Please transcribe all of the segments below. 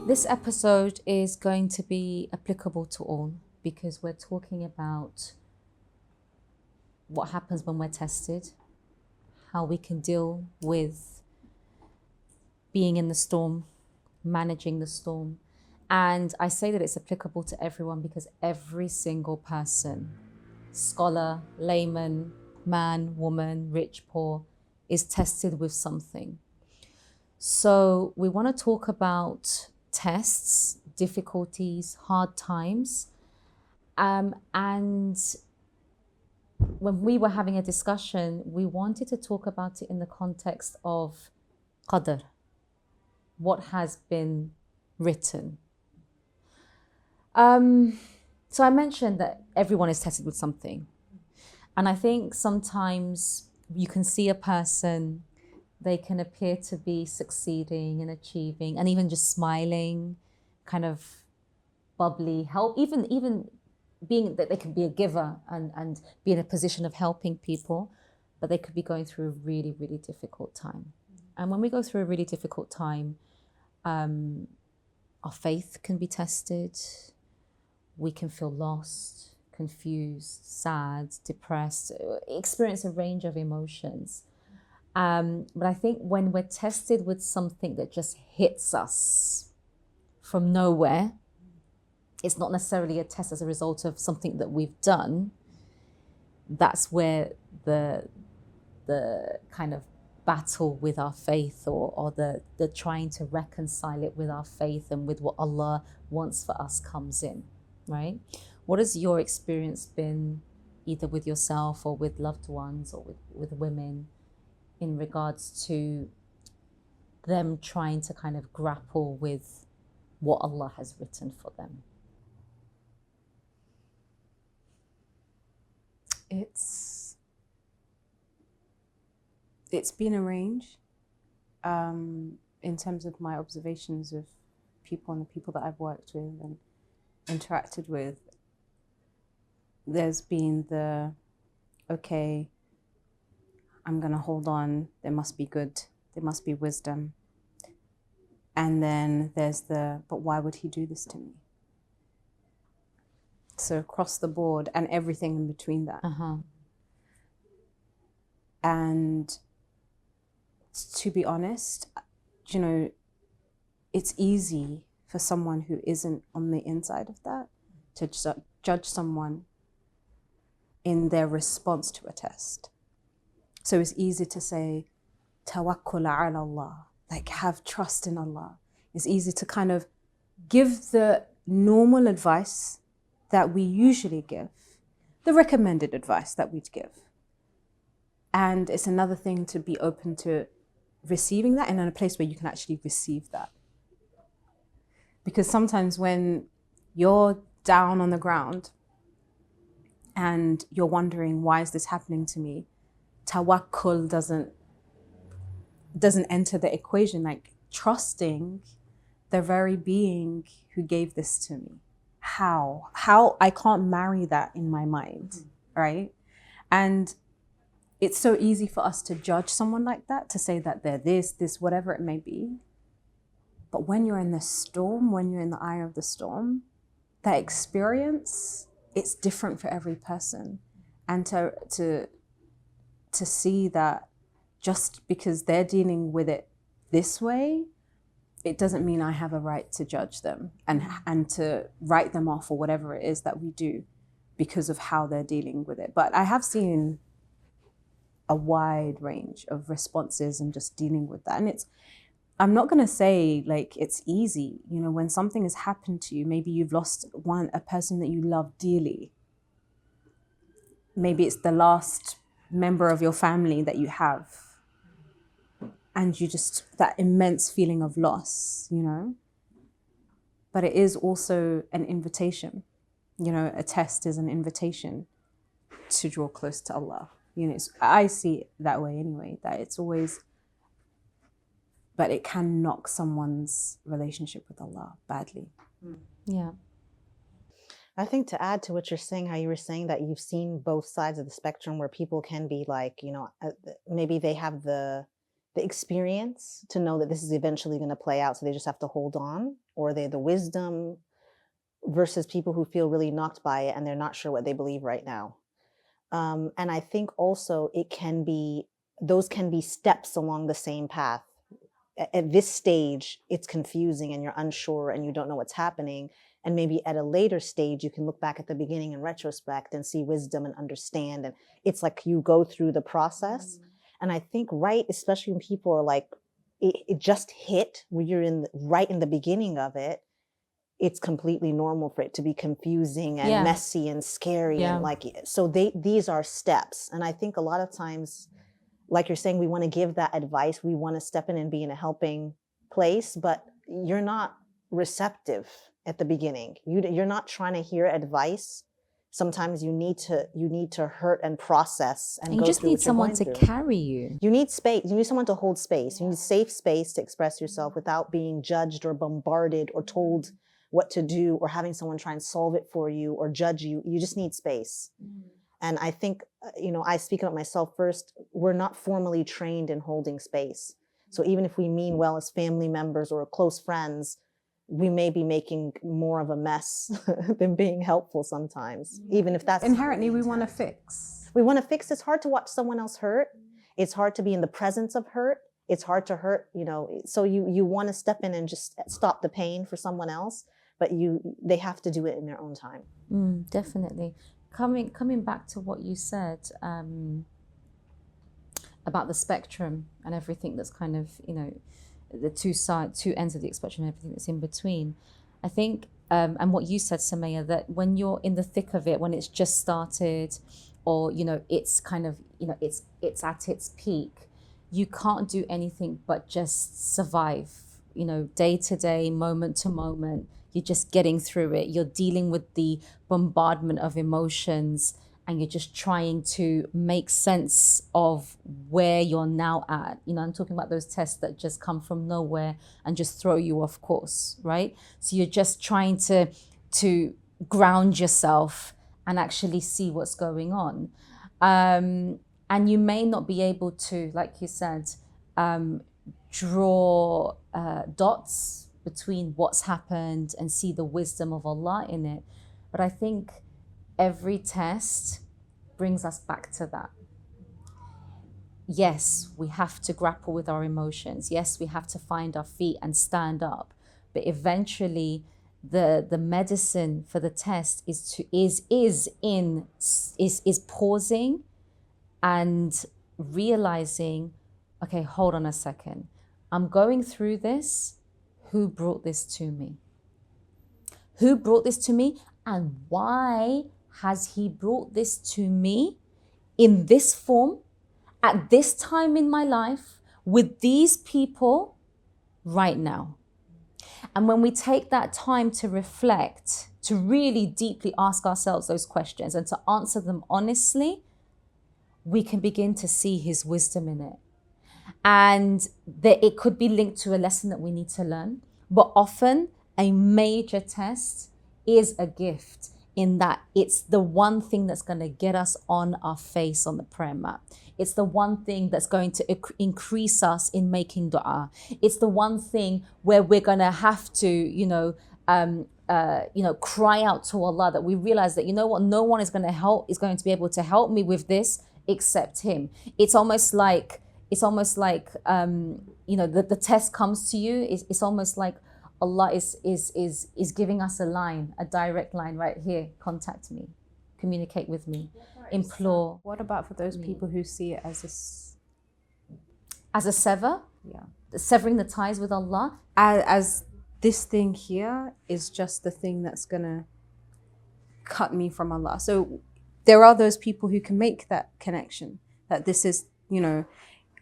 This episode is going to be applicable to all because we're talking about what happens when we're tested, how we can deal with being in the storm, managing the storm. And I say that it's applicable to everyone because every single person, scholar, layman, man, woman, rich, poor, is tested with something. So we want to talk about tests, difficulties, hard times. And when we were having a discussion, we wanted to talk about it in the context of qadr, what has been written. So I mentioned that everyone is tested with something. And I think sometimes you can see a person, they can appear to be succeeding and achieving and even just smiling, kind of bubbly, help, even being that they can be a giver and be in a position of helping people, but they could be going through a really, really difficult time. And when we go through a really difficult time, our faith can be tested. We can feel lost, confused, sad, depressed, experience a range of emotions. But I think when we're tested with something that just hits us from nowhere, it's not necessarily a test as a result of something that we've done. That's where the kind of battle with our faith or the trying to reconcile it with our faith and with what Allah wants for us comes in, right? What has your experience been, either with yourself or with loved ones or with women, in regards to them trying to kind of grapple with what Allah has written for them? It's been a range in terms of my observations of people and the people that I've worked with and interacted with. There's been the, okay, I'm going to hold on, there must be good, there must be wisdom. And then there's the, but why would he do this to me? So across the board and everything in between that. And to be honest, you know, it's easy for someone who isn't on the inside of that to judge someone in their response to a test. So it's easy to say, tawakkul ala Allah, like have trust in Allah. It's easy to kind of give the normal advice that we usually give, the recommended advice that we'd give. And it's another thing to be open to receiving that and in a place where you can actually receive that. Because sometimes when you're down on the ground and you're wondering, why is this happening to me? Tawakkul doesn't enter the equation, like trusting the very being who gave this to me. How I can't marry that in my mind, right? And it's so easy for us to judge someone like that, to say that they're this, whatever it may be. But when you're in the storm, when you're in the eye of the storm, that experience, it's different for every person. And to see that just because they're dealing with it this way, it doesn't mean I have a right to judge them and to write them off or whatever it is that we do because of how they're dealing with it. But I have seen a wide range of responses and just dealing with that. And I'm not going to say like it's easy. You know, when something has happened to you, maybe you've lost a person that you love dearly. Maybe it's the last member of your family that you have. And you just, that immense feeling of loss, you know. But it is also an invitation. You know, a test is an invitation to draw close to Allah. You know, I see it that way anyway, that it's always, but it can knock someone's relationship with Allah badly. Yeah. I think to add to what you're saying, how you were saying that you've seen both sides of the spectrum where people can be like, you know, maybe they have the the experience to know that this is eventually going to play out, so they just have to hold on, or are they the wisdom versus people who feel really knocked by it and they're not sure what they believe right now? And I think also those can be steps along the same path. At this stage, it's confusing and you're unsure and you don't know what's happening. And maybe at a later stage, you can look back at the beginning in retrospect and see wisdom and understand. And it's like you go through the process. And I think, right, especially when people are like, it just hit when you're right in the beginning of it, it's completely normal for it to be confusing and messy and scary. And like, so these are steps. And I think a lot of times, like you're saying, we want to give that advice. We want to step in and be in a helping place, but you're not receptive at the beginning. You're not trying to hear advice. Sometimes you need to hurt and process and you go just through need what you're someone going to through. carry you. You need space. You need someone to hold space. You need safe space to express yourself without being judged or bombarded or told what to do or having someone try and solve it for you or judge you. You just need space. And I think, I speak about myself first, we're not formally trained in holding space. So even if we mean well as family members or close friends, we may be making more of a mess than being helpful sometimes, even if that's... Inherently, we want to fix. We want to fix. It's hard to watch someone else hurt. It's hard to be in the presence of hurt. It's hard to hurt, so you want to step in and just stop the pain for someone else, but they have to do it in their own time. Definitely. Coming back to what you said about the spectrum and everything that's kind of, the two ends of the spectrum and everything that's in between. I think, and what you said, Sumayah, that when you're in the thick of it, when it's just started, or, it's kind of, it's at its peak, you can't do anything but just survive, day to day, moment to moment. You're just getting through it. You're dealing with the bombardment of emotions and you're just trying to make sense of where you're now at. I'm talking about those tests that just come from nowhere and just throw you off course, right? So you're just trying to ground yourself and actually see what's going on. And you may not be able to, like you said, draw dots between what's happened and see the wisdom of Allah in it. But I think every test brings us back to that. Yes, we have to grapple with our emotions. Yes, we have to find our feet and stand up. But eventually, the medicine for the test is pausing and realizing, okay, hold on a second. I'm going through this. Who brought this to me? Who brought this to me? And why has he brought this to me in this form, at this time in my life, with these people right now? And when we take that time to reflect, to really deeply ask ourselves those questions and to answer them honestly, we can begin to see his wisdom in it. And that it could be linked to a lesson that we need to learn. But often a major test is a gift in that it's the one thing that's going to get us on our face on the prayer mat. It's the one thing that's going to increase us in making dua. It's the one thing where we're going to have to, cry out to Allah, that we realize that, no one is going to be able to help me with this except him. It's almost like the test comes to you. It's almost like Allah is giving us a direct line right here. Contact me, communicate with me, implore. What about for those people who see it as a sever? Yeah, severing the ties with Allah. As this thing here is just the thing that's gonna cut me from Allah. So there are those people who can make that connection. That this is,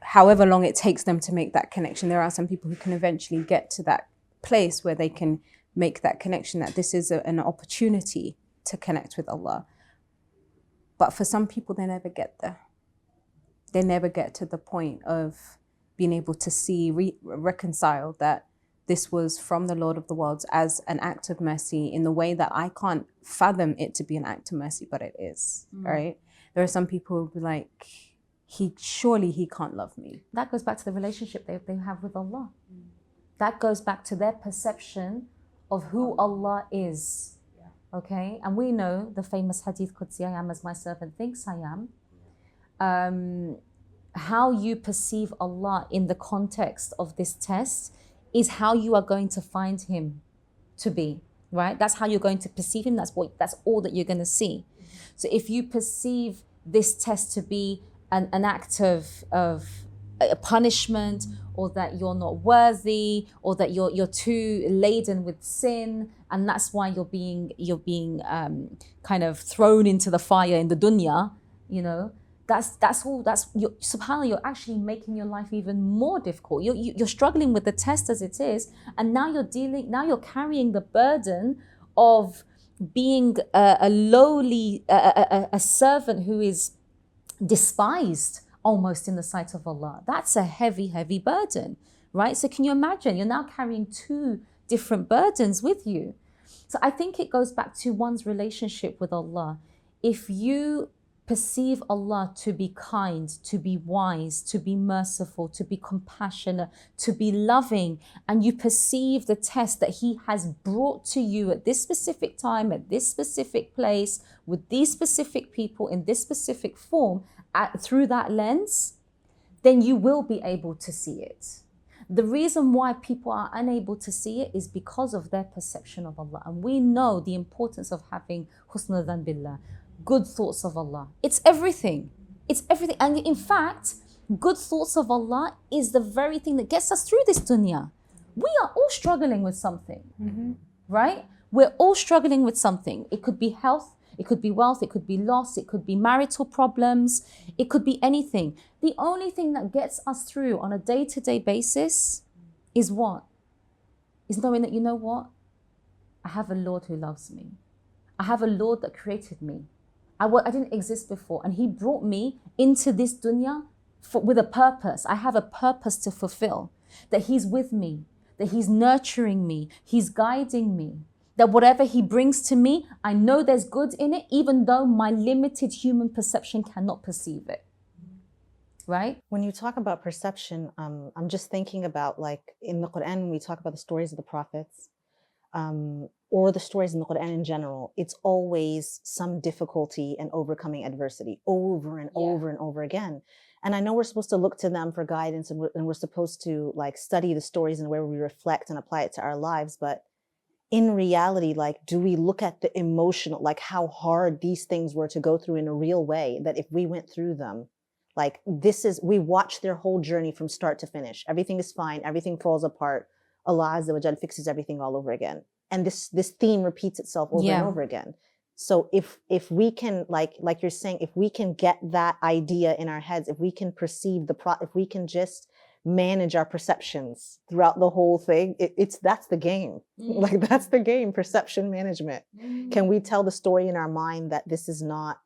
however long it takes them to make that connection, there are some people who can eventually get to that place where they can make that connection, that this is an opportunity to connect with Allah. But for some people, they never get there. They never get to the point of being able to see, reconcile that this was from the Lord of the worlds as an act of mercy in the way that I can't fathom it to be an act of mercy, but it is, right? There are some people who will be like, surely he can't love me. That goes back to the relationship they have with Allah. That goes back to their perception of who Allah is. Okay, and we know the famous hadith Qudsi, I am as my servant thinks I am. How you perceive Allah in the context of this test is how you are going to find him to be, right? That's how you're going to perceive him. That's all that you're going to see. So if you perceive this test to be an act of a punishment, or that you're not worthy, or that you're too laden with sin, and that's why you're being kind of thrown into the fire in the dunya, subhanAllah, you're actually making your life even more difficult. You're struggling with the test as it is, and now you're carrying the burden of being a lowly a servant who is despised almost in the sight of Allah. That's a heavy, heavy burden, right? So can you imagine? You're now carrying two different burdens with you. So I think it goes back to one's relationship with Allah. If you perceive Allah to be kind, to be wise, to be merciful, to be compassionate, to be loving, and you perceive the test that he has brought to you at this specific time, at this specific place, with these specific people, in this specific form, through that lens, then you will be able to see it. The reason why people are unable to see it is because of their perception of Allah. And we know the importance of having husnul dhan billah, good thoughts of Allah. It's everything. It's everything. And in fact, good thoughts of Allah is the very thing that gets us through this dunya. We are all struggling with something, right? We're all struggling with something. It could be health, it could be wealth, it could be loss, it could be marital problems, it could be anything. The only thing that gets us through on a day-to-day basis is what? Is knowing that, you know what? I have a Lord who loves me. I have a Lord that created me. I didn't exist before, and he brought me into this dunya with a purpose. I have a purpose to fulfill, that he's with me, that he's nurturing me, he's guiding me, that whatever he brings to me, I know there's good in it, even though my limited human perception cannot perceive it. Right? When you talk about perception, I'm just thinking about, like, in the Quran, when we talk about the stories of the prophets, or the stories in the Quran in general, it's always some difficulty and overcoming adversity over and over and over again. And I know we're supposed to look to them for guidance, and we're supposed to, like, study the stories in a way where we reflect and apply it to our lives. But in reality, like, do we look at the emotional, like how hard these things were to go through in a real way, that if we went through them, like, we watch their whole journey from start to finish. Everything is fine. Everything falls apart. Allah Azza wa Jal fixes everything all over again. And this theme repeats itself over and over again. So if we can, like you're saying, if we can get that idea in our heads, if we can perceive if we can just manage our perceptions throughout the whole thing, that's the game. Like, that's the game, perception management. Can we tell the story in our mind that this is not,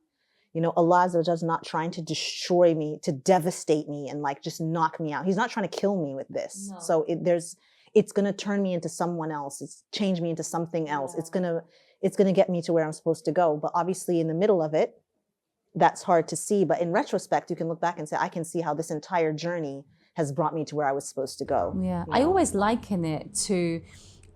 Allah Azza wa Jalla is not trying to destroy me, to devastate me and, like, just knock me out. He's not trying to kill me with this. No. So it's going to turn me into someone else. It's change me into something else. Yeah. It's going to get me to where I'm supposed to go. But obviously in the middle of it, that's hard to see. But in retrospect, you can look back and say, I can see how this entire journey has brought me to where I was supposed to go. Yeah, I always liken it to,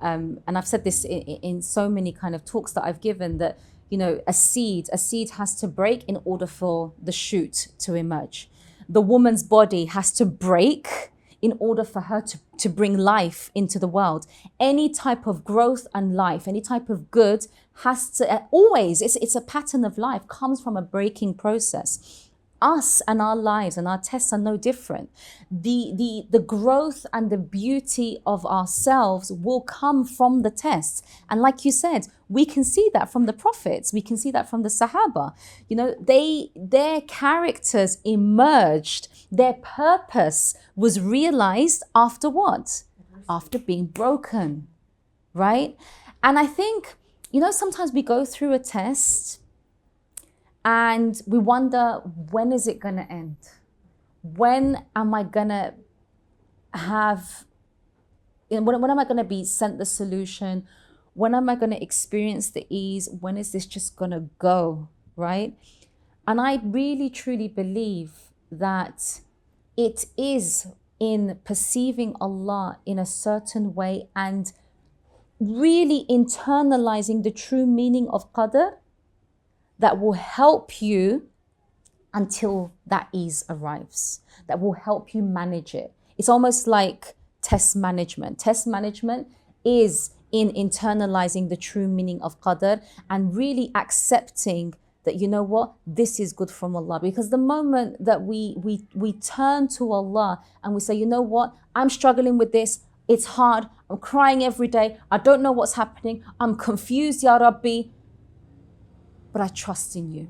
and I've said this in so many kind of talks that I've given, that, a seed has to break in order for the shoot to emerge. The woman's body has to break in order for her to bring life into the world. Any type of growth and life, any type of good has to always, it's a pattern of life, comes from a breaking process. Us and our lives and our tests are no different. The growth and the beauty of ourselves will come from the tests. And like you said, we can see that from the prophets. We can see that from the Sahaba. Their characters emerged. Their purpose was realized after what? After being broken, right? And I think, sometimes we go through a test and we wonder, when is it going to end? When am I going to when am I going to be sent the solution? When am I going to experience the ease? When is this just going to go, right? And I really, truly believe that it is in perceiving Allah in a certain way and really internalizing the true meaning of qadr that will help you until that ease arrives, that will help you manage it. It's almost like test management. Test management is in internalizing the true meaning of qadr and really accepting that, you know what, this is good from Allah. Because the moment that we turn to Allah and we say, you know what, I'm struggling with this, it's hard, I'm crying every day, I don't know what's happening, I'm confused, Ya Rabbi, but I trust in you.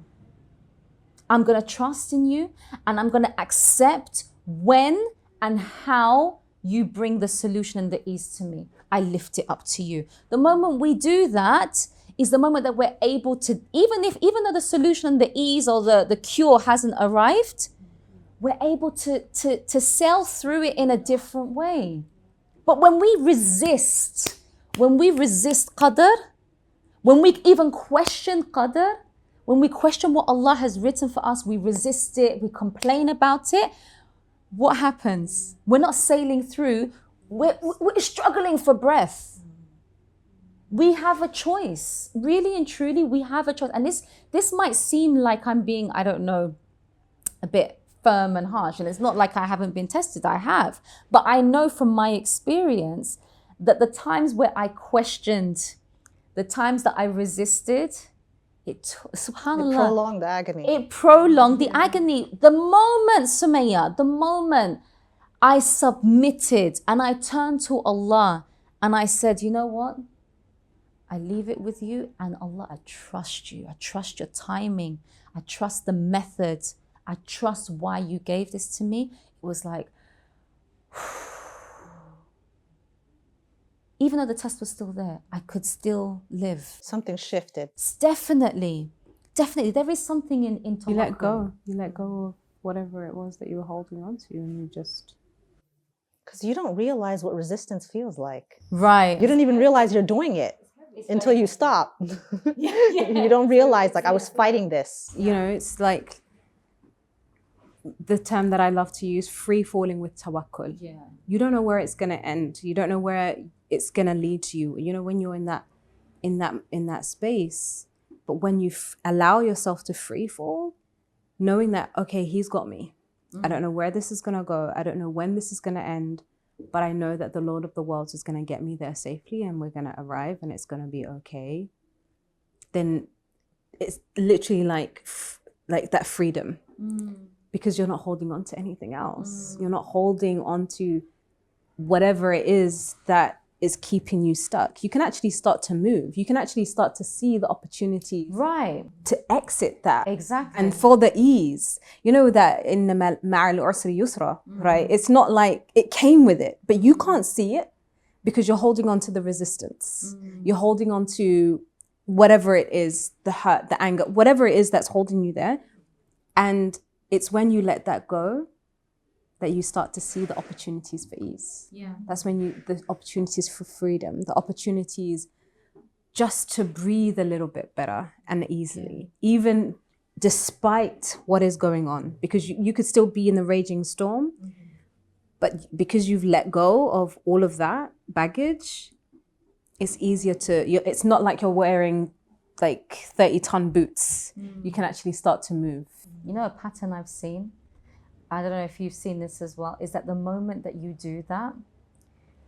I'm going to trust in you, and I'm going to accept when and how you bring the solution and the ease to me. I lift it up to you. The moment we do that is the moment that we're able to, even though the solution and the ease or the cure hasn't arrived, we're able to sail through it in a different way. But when we resist qadr, when we even question qadr, when we question what Allah has written for us, we resist it, we complain about it, what happens? We're not sailing through, we're struggling for breath. We have a choice. Really and truly, we have a choice. And this might seem like I'm being, I don't know, a bit firm and harsh. And it's not like I haven't been tested, I have. But I know from my experience that the times where I questioned, the times that I resisted, subhanAllah. It prolonged the agony. It prolonged the agony. The moment, Sumayah, the moment I submitted and I turned to Allah and I said, you know what? I leave it with you, and Allah, I trust you. I trust your timing. I trust the method. I trust why you gave this to me. It was like, even though the test was still there, I could still live. Something shifted. Definitely. There is something in tawakkul. You let go of whatever it was that you were holding on to, and you just... Because you don't realize what resistance feels like. Right. You don't even realize you're doing it until you stop. You don't realize, like, I was fighting this. You know, it's like the term that I love to use, free falling with tawakkul. Yeah. You don't know where it's going to end. You don't know where it's going to lead you. You know, when you're in that space, but when you allow yourself to free fall, knowing that, okay, he's got me. I don't know where this is going to go. I don't know when this is going to end, but I know that the Lord of the worlds is going to get me there safely, and we're going to arrive, and it's going to be okay. Then it's literally like that freedom, because you're not holding on to anything else. You're not holding on to whatever it is that is keeping you stuck. You can actually start to move. You can actually start to see the opportunity, right, to exit that. Exactly. And for the ease, you know that in the ma'al usri yusra, right? It's not like it came with it, but you can't see it because you're holding on to the resistance. You're holding on to whatever it is, the hurt, the anger, whatever it is that's holding you there. And it's when you let that go that you start to see the opportunities for ease. Yeah. That's when the opportunities for freedom, the opportunities just to breathe a little bit better and easily, even despite what is going on, because you could still be in the raging storm, but because you've let go of all of that baggage, it's easier it's not like you're wearing like 30-ton boots. You can actually start to move. You know, a pattern I've seen, I don't know if you've seen this as well, is that the moment that you do that,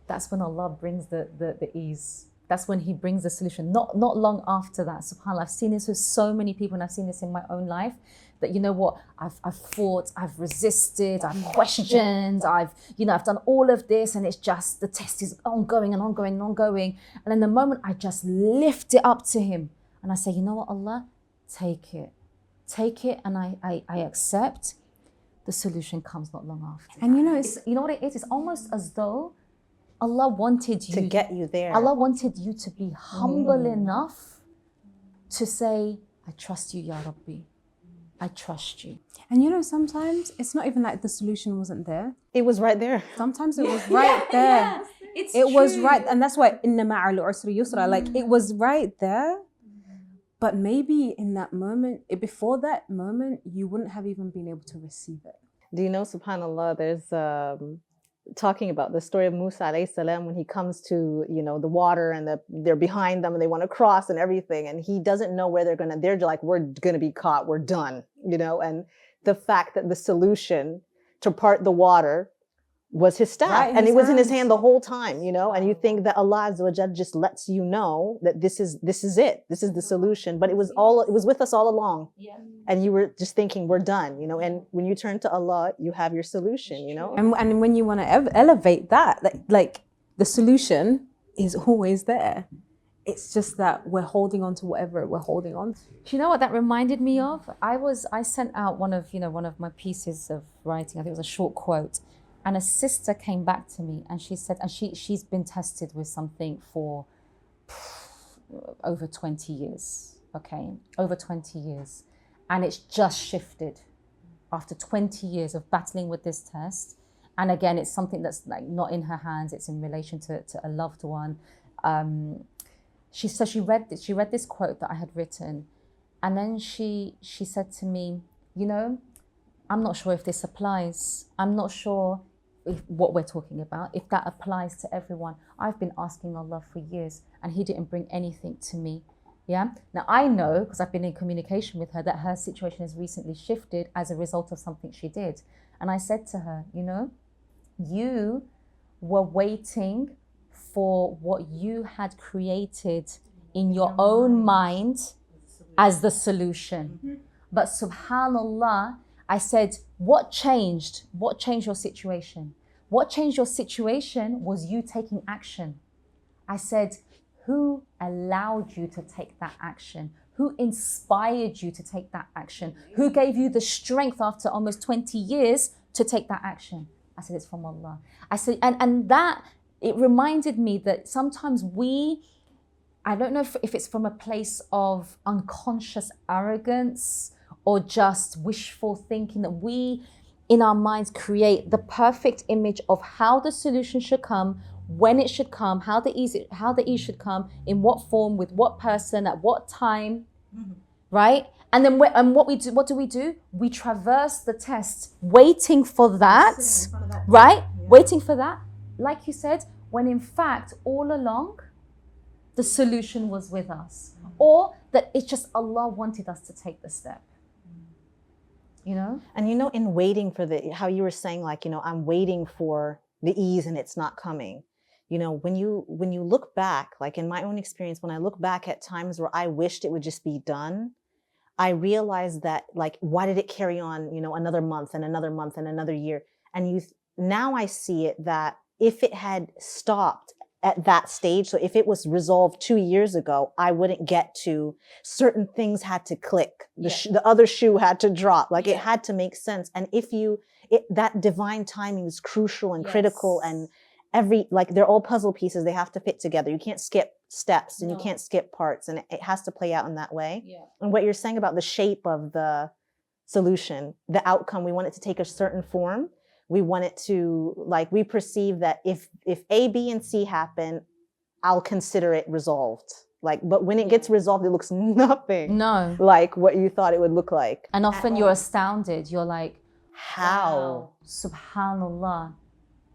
that's when Allah brings the ease. That's when He brings the solution. Not long after that, subhanAllah. I've seen this with so many people, and I've seen this in my own life, that, you know what, I've fought, I've resisted, I've questioned, I've done all of this, and it's just, the test is ongoing and ongoing and ongoing. And then the moment I just lift it up to Him, and I say, you know what, Allah, take it, and I accept, the solution comes not long after. And you know, you know what it is? It's almost as though Allah wanted you to get you there. Allah wanted you to be humble enough to say, I trust you, Ya Rabbi. I trust you. And you know, sometimes it's not even like the solution wasn't there. It was right there. Sometimes it was right there. It's it was right, and that's why inna ma'al usri yusra, like it was right there. But maybe in that moment, before that moment, you wouldn't have even been able to receive it. Do you know, subhanAllah, there's talking about the story of Musa alayhi salam when he comes to, the water and they're behind them and they want to cross and everything. And he doesn't know where they're like, we're going to be caught. We're done, and the fact that the solution to part the water was his staff, Right, and his it was in his hands. hand the whole time, and you think that Allah Azza wa Jal just lets you know that this is it, this is the solution, but it was with us all along. Yeah. And you were just thinking we're done, and when you turn to Allah, you have your solution, And when you want to elevate that, like the solution is always there. It's just that we're holding on to whatever we're holding on to. Do you know what that reminded me of? I sent out one of my pieces of writing. I think it was a short quote. And a sister came back to me and she said, and she's been tested with something for over 20 years, okay? Over 20 years. And it's just shifted after 20 years of battling with this test. And again, it's something that's like not in her hands. It's in relation to a loved one. She read this quote that I had written. And then she said to me, I'm not sure if this applies. I'm not sure if what we're talking about, if that applies to everyone. I've been asking Allah for years and He didn't bring anything to me. Yeah. Now I know, because I've been in communication with her, that her situation has recently shifted as a result of something she did. And I said to her, you were waiting for what you had created in your own mind as the solution. But subhanallah, I said, what changed? What changed your situation? What changed your situation was you taking action. I said, who allowed you to take that action? Who inspired you to take that action? Who gave you the strength after almost 20 years to take that action? I said, it's from Allah. I said, and that, it reminded me that sometimes I don't know if it's from a place of unconscious arrogance or just wishful thinking, that we in our minds create the perfect image of how the solution should come, when it should come, how the ease should come, in what form, with what person, at what time, right? And then what do we do? We traverse the test waiting for that, right? Yeah. Waiting for that, like you said, when in fact all along the solution was with us, or that it's just Allah wanted us to take the step. And in waiting for how you were saying, like, I'm waiting for the ease and it's not coming. When you look back, like in my own experience, when I look back at times where I wished it would just be done, I realized that, like, why did it carry on, another month and another month and another year? And now I see it that if it had stopped at that stage, so if it was resolved 2 years ago, I wouldn't get to, certain things had to click. The other shoe had to drop. Like, it had to make sense. And that divine timing is crucial and critical, and they're all puzzle pieces. They have to fit together. You can't skip steps and you can't skip parts, and it has to play out in that way. Yeah. And what you're saying about the shape of the solution, the outcome, we want it to take a certain form. We want it to, like, we perceive that if A, B, and C happen, I'll consider it resolved. Like, but when it gets resolved, it looks nothing like what you thought it would look like. And often you're astounded. You're like, how? Wow, subhanallah,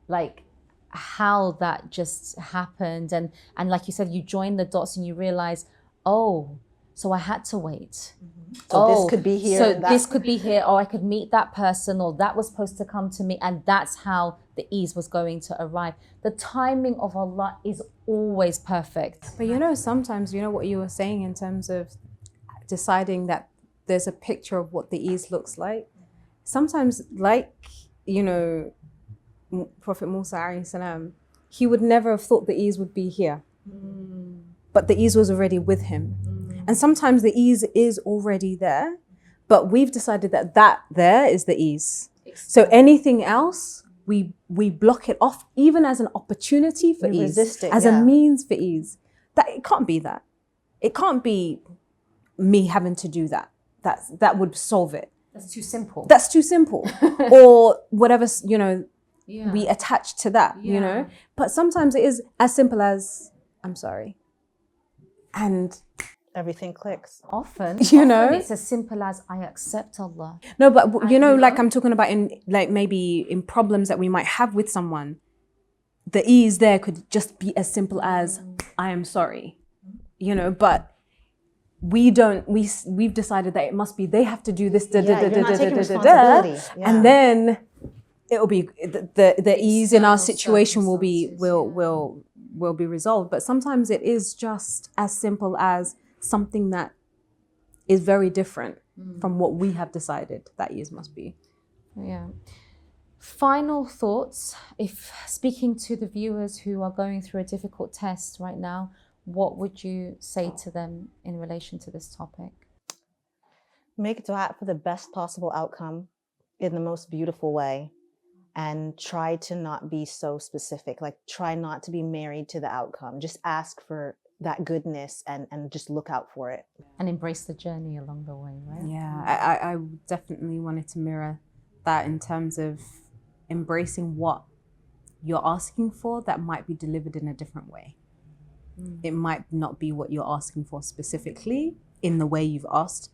like how that just happened. And like you said, you join the dots and you realize, oh, so I had to wait. So this could be here. So this could be here, or I could meet that person, or that was supposed to come to me. And that's how the ease was going to arrive. The timing of Allah is always perfect. But sometimes, what you were saying in terms of deciding that there's a picture of what the ease looks like. Sometimes, like, Prophet Musa alayhi salam, he would never have thought the ease would be here. But the ease was already with him. And sometimes the ease is already there, but we've decided that there is the ease. So anything else, we block it off, even as an opportunity for ease, as a means for ease. That it can't be that. It can't be me having to do that. That would solve it. That's too simple. That's too simple. Or whatever, we attach to that, But sometimes it is as simple as, I'm sorry. And Everything clicks. Often, You know? often it's as simple as I accept Allah. No, but you know, you like know? I'm talking about in like maybe in problems that we might have with someone, the ease there could just be as simple as I am sorry, you know. But we've decided that it must be they have to do this, You're not taking responsibility. Yeah. and then it'll be the ease in our External situation will be circumstances, will be resolved. But sometimes it is just as simple as something that is very different from what we have decided that ease must be. Yeah. Final thoughts. If speaking to the viewers who are going through a difficult test right now, what would you say to them in relation to this topic? Make dua for the best possible outcome in the most beautiful way, and try to not be so specific. Like, try not to be married to the outcome. Just ask for that goodness and just look out for it. And embrace the journey along the way, right? Yeah, I definitely wanted to mirror that in terms of embracing what you're asking for that might be delivered in a different way. It might not be what you're asking for specifically in the way you've asked,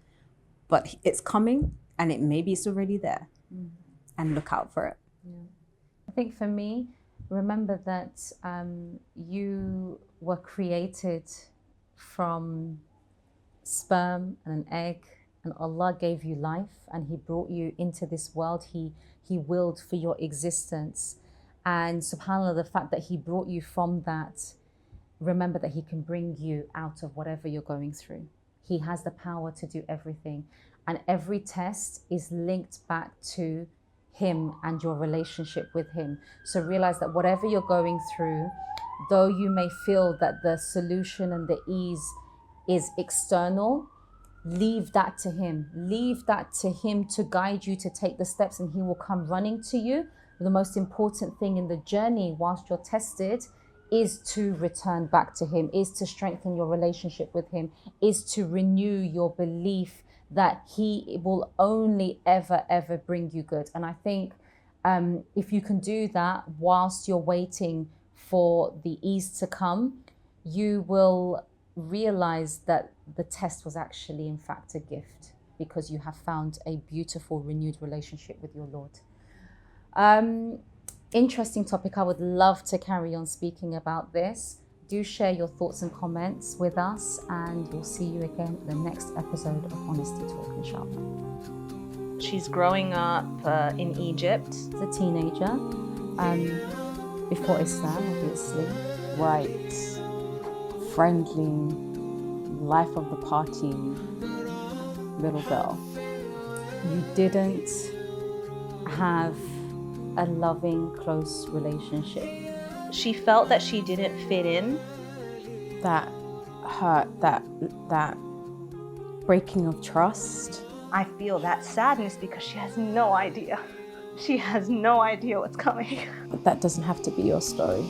but it's coming and maybe it's already there, and look out for it. Yeah. I think for me, remember that you were created from sperm and an egg, and Allah gave you life and He brought you into this world. He willed for your existence. And subhanAllah, the fact that He brought you from that, remember that He can bring you out of whatever you're going through. He has the power to do everything. And every test is linked back to Him and your relationship with Him. So realize that whatever you're going through, though you may feel that the solution and the ease is external, leave that to Him. Leave that to Him to guide you to take the steps, and He will come running to you. The most important thing in the journey whilst you're tested is to return back to Him, is to strengthen your relationship with Him, is to renew your belief that He will only ever bring you good. And I think if you can do that whilst you're waiting for the ease to come, you will realize that the test was actually in fact a gift, because you have found a beautiful renewed relationship with your Lord. Interesting topic. I would love to carry on speaking about this. Do share your thoughts and comments with us, and we'll see you again in the next episode of Honesty Talk, inshallah. She's growing up in Egypt. As a teenager, before Islam, obviously. Right, friendly, life of the party, little girl. You didn't have a loving, close relationship. She felt that she didn't fit in. That hurt, that breaking of trust. I feel that sadness because she has no idea. She has no idea what's coming. That doesn't have to be your story.